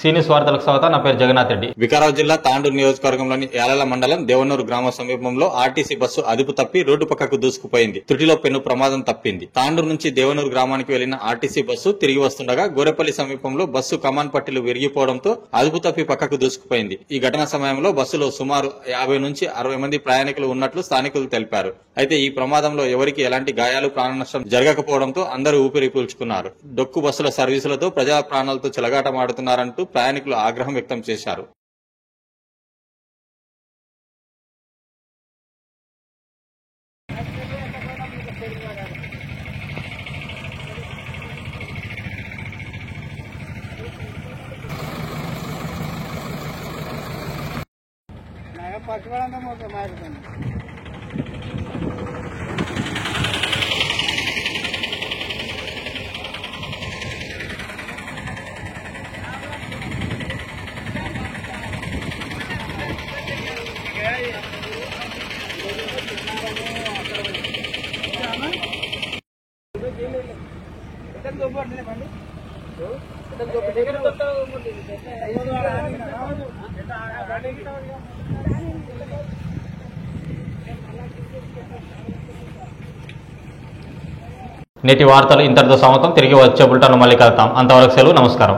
సీనియస్ వార్తలకు స్వాగతం. నా పేరు జగన్నాథ్ రెడ్డి. వికారాబాద్ జిల్లా తాండూరు నియోజకవర్గంలోని యాలల మండలం దేవనూరు గ్రామ సమీపంలో ఆర్టీసీ బస్సు అదుపు తప్పి రోడ్డు పక్కకు దూసుకుపోయింది. త్రుటిలో పెను ప్రమాదం తప్పింది. తాండూరు నుంచి దేవనూరు గ్రామానికి వెళ్లిన ఆర్టీసీ బస్సు తిరిగి వస్తుండగా గోరెపల్లి సమీపంలో బస్సు కమాన్ పట్టీలు విరిగిపోవడంతో అదుపు తప్పి పక్కకు దూసుకుపోయింది. ఈ ఘటన సమయంలో బస్సులో సుమారు 50 నుంచి 60 మంది ప్రయాణికులు ఉన్నట్లు స్థానికులు తెలిపారు. అయితే ఈ ప్రమాదంలో ఎవరికి ఎలాంటి గాయాలు, ప్రాణ నష్టం జరగకపోవడంతో అందరూ ఊపిరి పీల్చుకున్నారు. డొక్కు బస్సుల సర్వీసులతో ప్రజా ప్రాణాలతో చెలగాటమాడుతున్నారంటూ ప్రయాణికులు ఆగ్రహం వ్యక్తం చేశారు. నేటి వార్తలు ఇంతటితో సమాప్తం. తిరిగి వచ్చే బులెటిన్లో మళ్ళీ కలుద్దాం. అంతవరకు సెలవు. నమస్కారం.